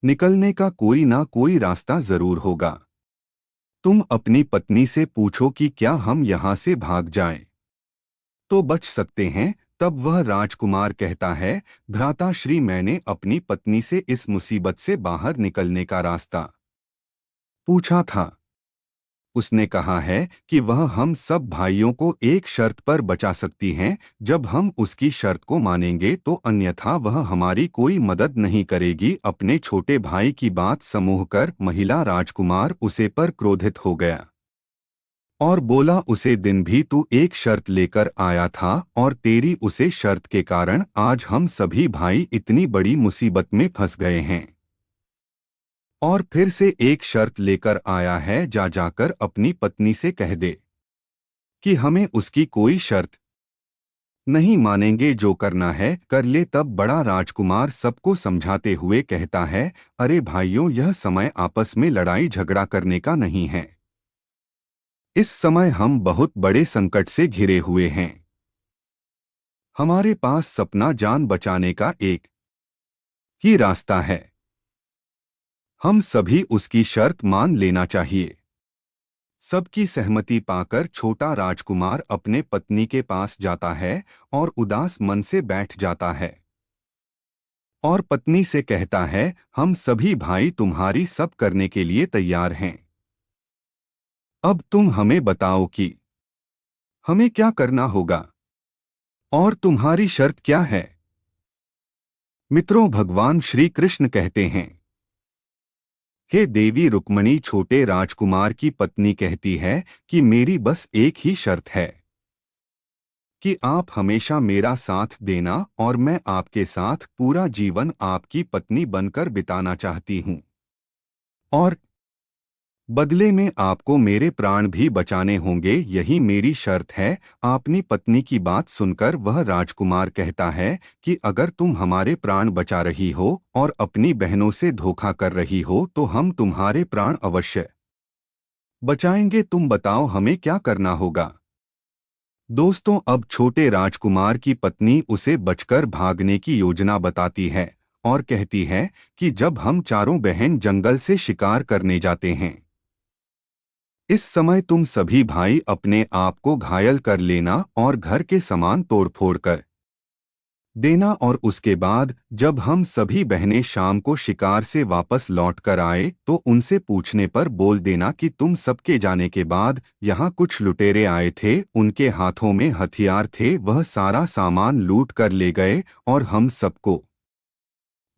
निकलने का कोई ना कोई रास्ता जरूर होगा। तुम अपनी पत्नी से पूछो कि क्या हम यहाँ से भाग जाएं तो बच सकते हैं। तब वह राजकुमार कहता है, भ्राताश्री, मैंने अपनी पत्नी से इस मुसीबत से बाहर निकलने का रास्ता पूछा था। उसने कहा है कि वह हम सब भाइयों को एक शर्त पर बचा सकती हैं। जब हम उसकी शर्त को मानेंगे तो अन्यथा वह हमारी कोई मदद नहीं करेगी। अपने छोटे भाई की बात समूहकर महिला राजकुमार उसे पर क्रोधित हो गया और बोला, उसे दिन भी तू एक शर्त लेकर आया था और तेरी उसे शर्त के कारण आज हम सभी भाई इतनी बड़ी मुसीबत में फंस गए हैं और फिर से एक शर्त लेकर आया है। जाकर अपनी पत्नी से कह दे कि हमें उसकी कोई शर्त नहीं मानेंगे, जो करना है कर ले। तब बड़ा राजकुमार सबको समझाते हुए कहता है, अरे भाइयों, यह समय आपस में लड़ाई झगड़ा करने का नहीं है। इस समय हम बहुत बड़े संकट से घिरे हुए हैं। हमारे पास सपना जान बचाने का एक ही रास्ता है। हम सभी उसकी शर्त मान लेना चाहिए। सबकी सहमति पाकर छोटा राजकुमार अपने पत्नी के पास जाता है और उदास मन से बैठ जाता है और पत्नी से कहता है, हम सभी भाई तुम्हारी सब करने के लिए तैयार हैं। अब तुम हमें बताओ कि हमें क्या करना होगा और तुम्हारी शर्त क्या है। मित्रों, भगवान श्री कृष्ण कहते हैं हे देवी रुक्मणी, छोटे राजकुमार की पत्नी कहती है कि मेरी बस एक ही शर्त है कि आप हमेशा मेरा साथ देना और मैं आपके साथ पूरा जीवन आपकी पत्नी बनकर बिताना चाहती हूँ। और बदले में आपको मेरे प्राण भी बचाने होंगे, यही मेरी शर्त है। अपनी पत्नी की बात सुनकर वह राजकुमार कहता है कि अगर तुम हमारे प्राण बचा रही हो और अपनी बहनों से धोखा कर रही हो तो हम तुम्हारे प्राण अवश्य बचाएंगे। तुम बताओ हमें क्या करना होगा। दोस्तों, अब छोटे राजकुमार की पत्नी उसे बचकर भागने की योजना बताती है और कहती है कि जब हम चारों बहन जंगल से शिकार करने जाते हैं, इस समय तुम सभी भाई अपने आप को घायल कर लेना और घर के सामान तोड़-फोड़ कर देना, और उसके बाद जब हम सभी बहनें शाम को शिकार से वापस लौट कर आए तो उनसे पूछने पर बोल देना कि तुम सबके जाने के बाद यहाँ कुछ लुटेरे आए थे, उनके हाथों में हथियार थे, वह सारा सामान लूट कर ले गए और हम सबको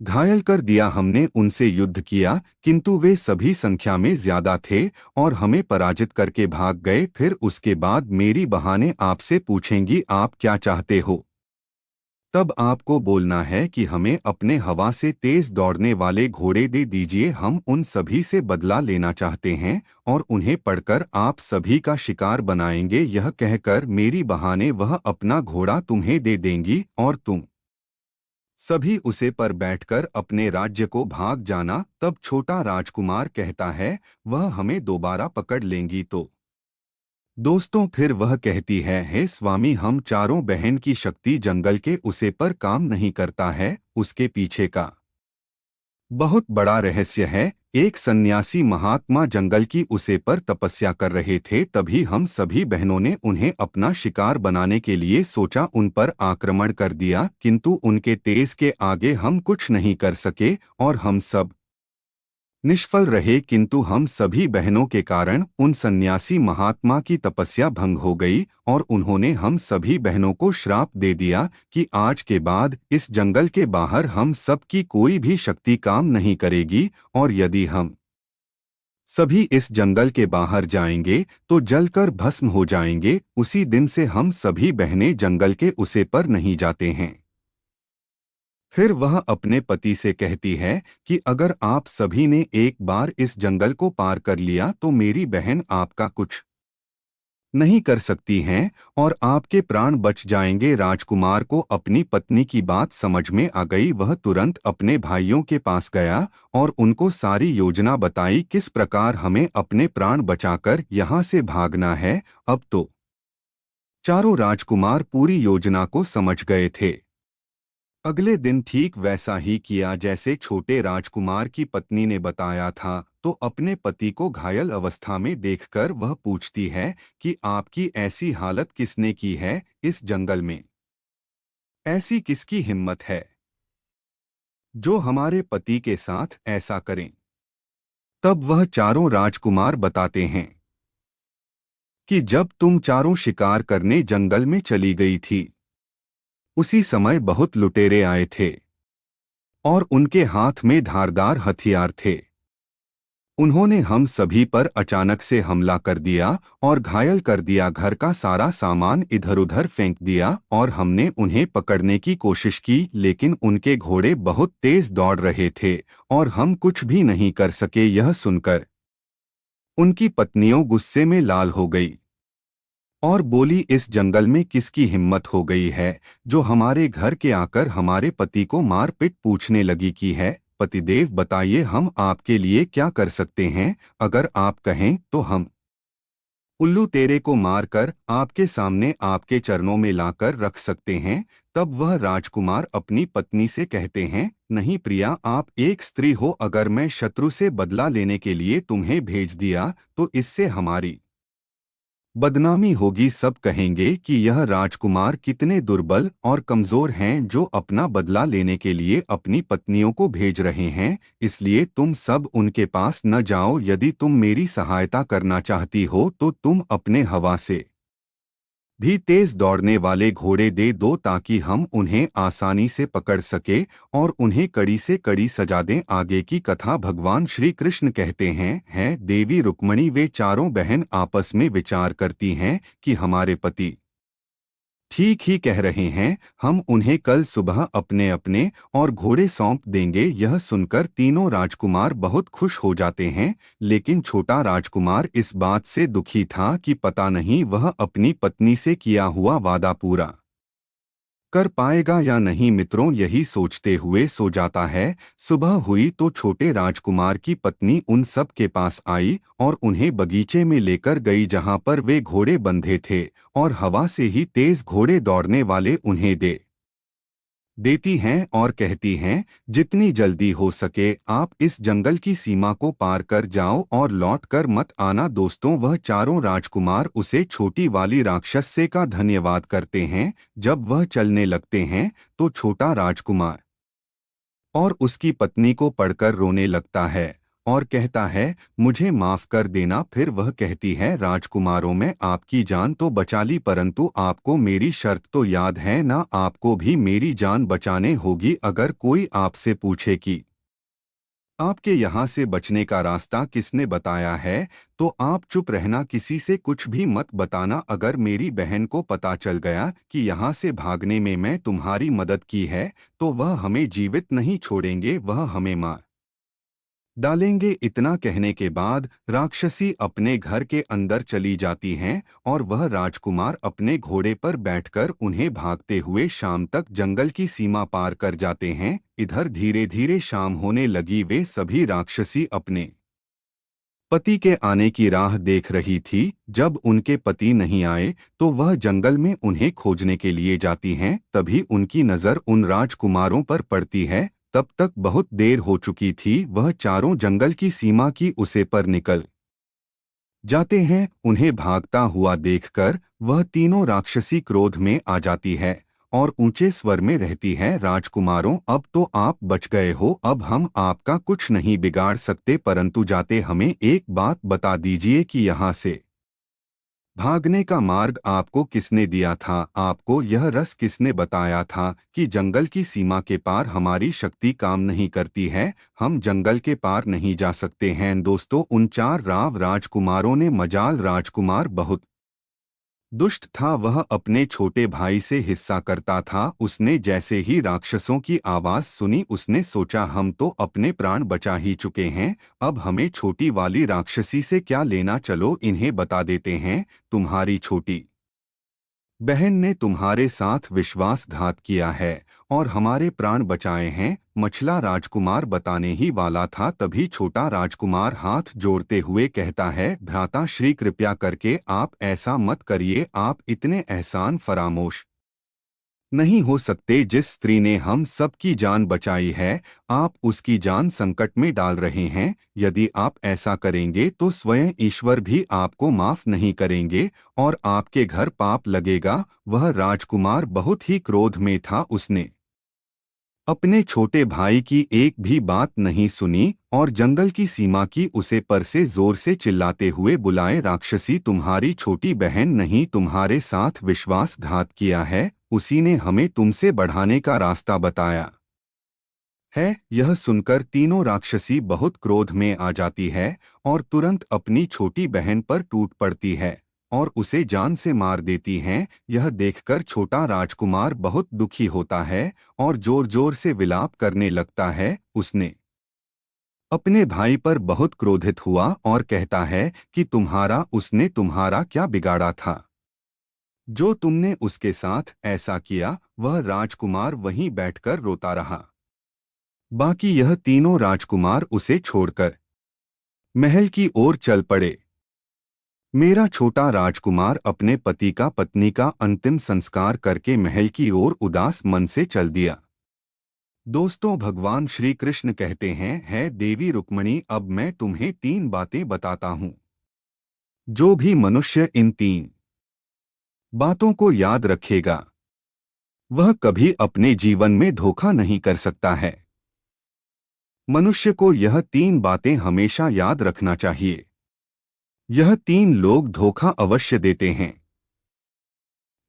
घायल कर दिया। हमने उनसे युद्ध किया किंतु वे सभी संख्या में ज्यादा थे और हमें पराजित करके भाग गए। फिर उसके बाद मेरी बहाने आपसे पूछेंगी आप क्या चाहते हो, तब आपको बोलना है कि हमें अपने हवा से तेज दौड़ने वाले घोड़े दे दीजिए, हम उन सभी से बदला लेना चाहते हैं और उन्हें पढ़कर आप सभी का शिकार बनाएंगे। यह कहकर मेरी बहाने वह अपना घोड़ा तुम्हें दे देंगी और तुम सभी उसे पर बैठकर अपने राज्य को भाग जाना। तब छोटा राजकुमार कहता है वह हमें दोबारा पकड़ लेंगी तो। दोस्तों, फिर वह कहती है हे स्वामी, हम चारों बहन की शक्ति जंगल के उसे पर काम नहीं करता है, उसके पीछे का बहुत बड़ा रहस्य है। एक सन्यासी महात्मा जंगल की उसे पर तपस्या कर रहे थे, तभी हम सभी बहनों ने उन्हें अपना शिकार बनाने के लिए सोचा, उन पर आक्रमण कर दिया किंतु उनके तेज के आगे हम कुछ नहीं कर सके और हम सब निष्फल रहे। किंतु हम सभी बहनों के कारण उन सन्यासी महात्मा की तपस्या भंग हो गई और उन्होंने हम सभी बहनों को श्राप दे दिया कि आज के बाद इस जंगल के बाहर हम सब की कोई भी शक्ति काम नहीं करेगी और यदि हम सभी इस जंगल के बाहर जाएंगे तो जलकर भस्म हो जाएंगे। उसी दिन से हम सभी बहनें जंगल के उसे पर नहीं जाते हैं। फिर वह अपने पति से कहती है कि अगर आप सभी ने एक बार इस जंगल को पार कर लिया तो मेरी बहन आपका कुछ नहीं कर सकती हैं और आपके प्राण बच जाएंगे। राजकुमार को अपनी पत्नी की बात समझ में आ गई, वह तुरंत अपने भाइयों के पास गया और उनको सारी योजना बताई किस प्रकार हमें अपने प्राण बचाकर यहाँ से भागना है। अब तो चारों राजकुमार पूरी योजना को समझ गए थे। अगले दिन ठीक वैसा ही किया जैसे छोटे राजकुमार की पत्नी ने बताया था, तो अपने पति को घायल अवस्था में देखकर वह पूछती है कि आपकी ऐसी हालत किसने की है इस जंगल में? ऐसी किसकी हिम्मत है जो हमारे पति के साथ ऐसा करें? तब वह चारों राजकुमार बताते हैं कि जब तुम चारों शिकार करने जंगल में चली गई थी, उसी समय बहुत लुटेरे आए थे और उनके हाथ में धारदार हथियार थे। उन्होंने हम सभी पर अचानक से हमला कर दिया और घायल कर दिया, घर का सारा सामान इधर-उधर फेंक दिया और हमने उन्हें पकड़ने की कोशिश की लेकिन उनके घोड़े बहुत तेज दौड़ रहे थे और हम कुछ भी नहीं कर सके। यह सुनकर उनकी पत्नियों गुस्से में लाल हो गई और बोली, इस जंगल में किसकी हिम्मत हो गई है जो हमारे घर के आकर हमारे पति को मार पिट पूछने लगी की है? पतिदेव बताइए हम आपके लिए क्या कर सकते हैं? अगर आप कहें तो हम उल्लू तेरे को मारकर आपके सामने आपके चरणों में लाकर रख सकते हैं। तब वह राजकुमार अपनी पत्नी से कहते हैं, नहीं प्रिया, आप एक स्त्री हो, अगर मैं शत्रु से बदला लेने के लिए तुम्हें भेज दिया तो इससे हमारी बदनामी होगी। सब कहेंगे कि यह राजकुमार कितने दुर्बल और कमजोर हैं जो अपना बदला लेने के लिए अपनी पत्नियों को भेज रहे हैं। इसलिए तुम सब उनके पास न जाओ। यदि तुम मेरी सहायता करना चाहती हो तो तुम अपने हवा से भी तेज दौड़ने वाले घोड़े दे दो ताकि हम उन्हें आसानी से पकड़ सके और उन्हें कड़ी से कड़ी सजा दें। आगे की कथा भगवान श्री कृष्ण कहते हैं देवी रुक्मणी वे चारों बहन आपस में विचार करती हैं कि हमारे पति ठीक ही कह रहे हैं, हम उन्हें कल सुबह अपने अपने और घोड़े सौंप देंगे। यह सुनकर तीनों राजकुमार बहुत खुश हो जाते हैं, लेकिन छोटा राजकुमार इस बात से दुखी था कि पता नहीं वह अपनी पत्नी से किया हुआ वादा पूरा कर पाएगा या नहीं। मित्रों, यही सोचते हुए सो जाता है। सुबह हुई तो छोटे राजकुमार की पत्नी उन सब के पास आई और उन्हें बगीचे में लेकर गई जहां पर वे घोड़े बंधे थे और हवा से ही तेज घोड़े दौड़ने वाले उन्हें दे देती हैं और कहती हैं, जितनी जल्दी हो सके आप इस जंगल की सीमा को पार कर जाओ और लौट कर मत आना। दोस्तों, वह चारों राजकुमार उसे छोटी वाली राक्षस से का धन्यवाद करते हैं। जब वह चलने लगते हैं तो छोटा राजकुमार और उसकी पत्नी को पढ़कर रोने लगता है और कहता है, मुझे माफ कर देना। फिर वह कहती है, राजकुमारों में आपकी जान तो बचा ली, परंतु आपको मेरी शर्त तो याद है ना? आपको भी मेरी जान बचाने होगी। अगर कोई आपसे पूछे कि आपके यहाँ से बचने का रास्ता किसने बताया है, तो आप चुप रहना, किसी से कुछ भी मत बताना। अगर मेरी बहन को पता चल गया कि यहाँ से भागने में मैं तुम्हारी मदद की है, तो वह हमें जीवित नहीं छोड़ेंगे, वह हमें मार डालेंगे। इतना कहने के बाद राक्षसी अपने घर के अंदर चली जाती हैं और वह राजकुमार अपने घोड़े पर बैठकर उन्हें भागते हुए शाम तक जंगल की सीमा पार कर जाते हैं। इधर धीरे धीरे शाम होने लगी। वे सभी राक्षसी अपने पति के आने की राह देख रही थी। जब उनके पति नहीं आए तो वह जंगल में उन्हें खोजने के लिए जाती हैं। तभी उनकी नज़र उन राजकुमारों पर पड़ती है। तब तक बहुत देर हो चुकी थी। वह चारों जंगल की सीमा की उसे पर निकल जाते हैं। उन्हें भागता हुआ देखकर वह तीनों राक्षसी क्रोध में आ जाती है और ऊंचे स्वर में रहती है, राजकुमारों, अब तो आप बच गए हो, अब हम आपका कुछ नहीं बिगाड़ सकते, परंतु जाते हमें एक बात बता दीजिए कि यहाँ से भागने का मार्ग आपको किसने दिया था? आपको यह रस किसने बताया था कि जंगल की सीमा के पार हमारी शक्ति काम नहीं करती है, हम जंगल के पार नहीं जा सकते हैं? दोस्तों, उन चार राजकुमारों ने मजाल राजकुमार बहुत दुष्ट था। वह अपने छोटे भाई से हिस्सा करता था। उसने जैसे ही राक्षसों की आवाज सुनी उसने सोचा, हम तो अपने प्राण बचा ही चुके हैं, अब हमें छोटी वाली राक्षसी से क्या लेना? चलो इन्हें बता देते हैं, तुम्हारी छोटी बहन ने तुम्हारे साथ विश्वासघात किया है और हमारे प्राण बचाए हैं। मछला राजकुमार बताने ही वाला था, तभी छोटा राजकुमार हाथ जोड़ते हुए कहता है, भ्राता श्री, कृपया करके आप ऐसा मत करिए, आप इतने एहसान फरामोश नहीं हो सकते। जिस स्त्री ने हम सबकी जान बचाई है, आप उसकी जान संकट में डाल रहे हैं। यदि आप ऐसा करेंगे तो स्वयं ईश्वर भी आपको माफ नहीं करेंगे और आपके घर पाप लगेगा। वह राजकुमार बहुत ही क्रोध में था। उसने अपने छोटे भाई की एक भी बात नहीं सुनी और जंगल की सीमा की उसे पर से जोर से चिल्लाते हुए बुलाए, राक्षसी, तुम्हारी छोटी बहन नहीं तुम्हारे साथ विश्वासघात किया है, उसी ने हमें तुमसे बढ़ाने का रास्ता बताया है। यह सुनकर तीनों राक्षसी बहुत क्रोध में आ जाती है और तुरंत अपनी छोटी बहन पर टूट पड़ती है और उसे जान से मार देती हैं। यह देखकर छोटा राजकुमार बहुत दुखी होता है और जोर जोर से विलाप करने लगता है। उसने अपने भाई पर बहुत क्रोधित हुआ और कहता है कि उसने तुम्हारा क्या बिगाड़ा था जो तुमने उसके साथ ऐसा किया? वह राजकुमार वहीं बैठकर रोता रहा। बाकी यह तीनों राजकुमार उसे छोड़कर महल की ओर चल पड़े। मेरा छोटा राजकुमार अपने पति का पत्नी का अंतिम संस्कार करके महल की ओर उदास मन से चल दिया। दोस्तों, भगवान श्री कृष्ण कहते हैं, है देवी रुक्मणी, अब मैं तुम्हें 3 बातें बताता हूँ। जो भी मनुष्य इन 3 बातों को याद रखेगा वह कभी अपने जीवन में धोखा नहीं कर सकता है। मनुष्य को यह 3 बातें हमेशा याद रखना चाहिए। यह 3 लोग धोखा अवश्य देते हैं।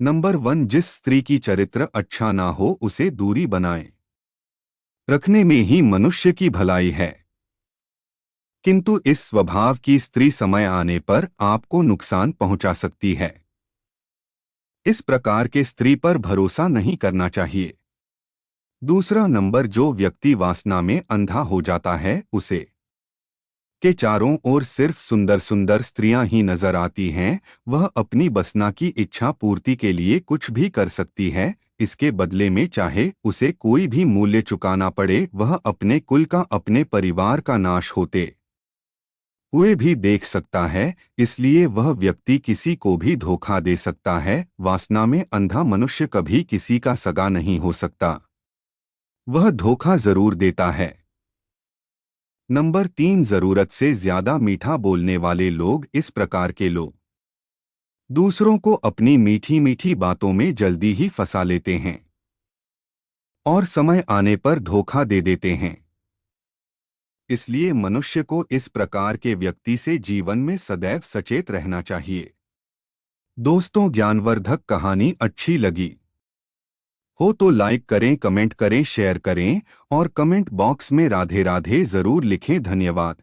नंबर 1, जिस स्त्री की चरित्र अच्छा ना हो उसे दूरी बनाए रखने में ही मनुष्य की भलाई है, किंतु इस स्वभाव की स्त्री समय आने पर आपको नुकसान पहुंचा सकती है। इस प्रकार के स्त्री पर भरोसा नहीं करना चाहिए। दूसरा नंबर, जो व्यक्ति वासना में अंधा हो जाता है उसे के चारों ओर सिर्फ सुंदर सुंदर स्त्रियां ही नजर आती हैं, वह अपनी वासना की इच्छा पूर्ति के लिए कुछ भी कर सकती है, इसके बदले में चाहे उसे कोई भी मूल्य चुकाना पड़े, वह अपने कुल का, अपने परिवार का नाश होते हुए भी देख सकता है। इसलिए वह व्यक्ति किसी को भी धोखा दे सकता है। वासना में अंधा मनुष्य कभी किसी का सगा नहीं हो सकता, वह धोखा जरूर देता है। नंबर 3, जरूरत से ज्यादा मीठा बोलने वाले लोग। इस प्रकार के लोग दूसरों को अपनी मीठी मीठी बातों में जल्दी ही फंसा लेते हैं और समय आने पर धोखा दे देते हैं। इसलिए मनुष्य को इस प्रकार के व्यक्ति से जीवन में सदैव सचेत रहना चाहिए। दोस्तों, ज्ञानवर्धक कहानी अच्छी लगी हो तो लाइक करें, कमेंट करें, शेयर करें और कमेंट बॉक्स में राधे राधे जरूर लिखें। धन्यवाद।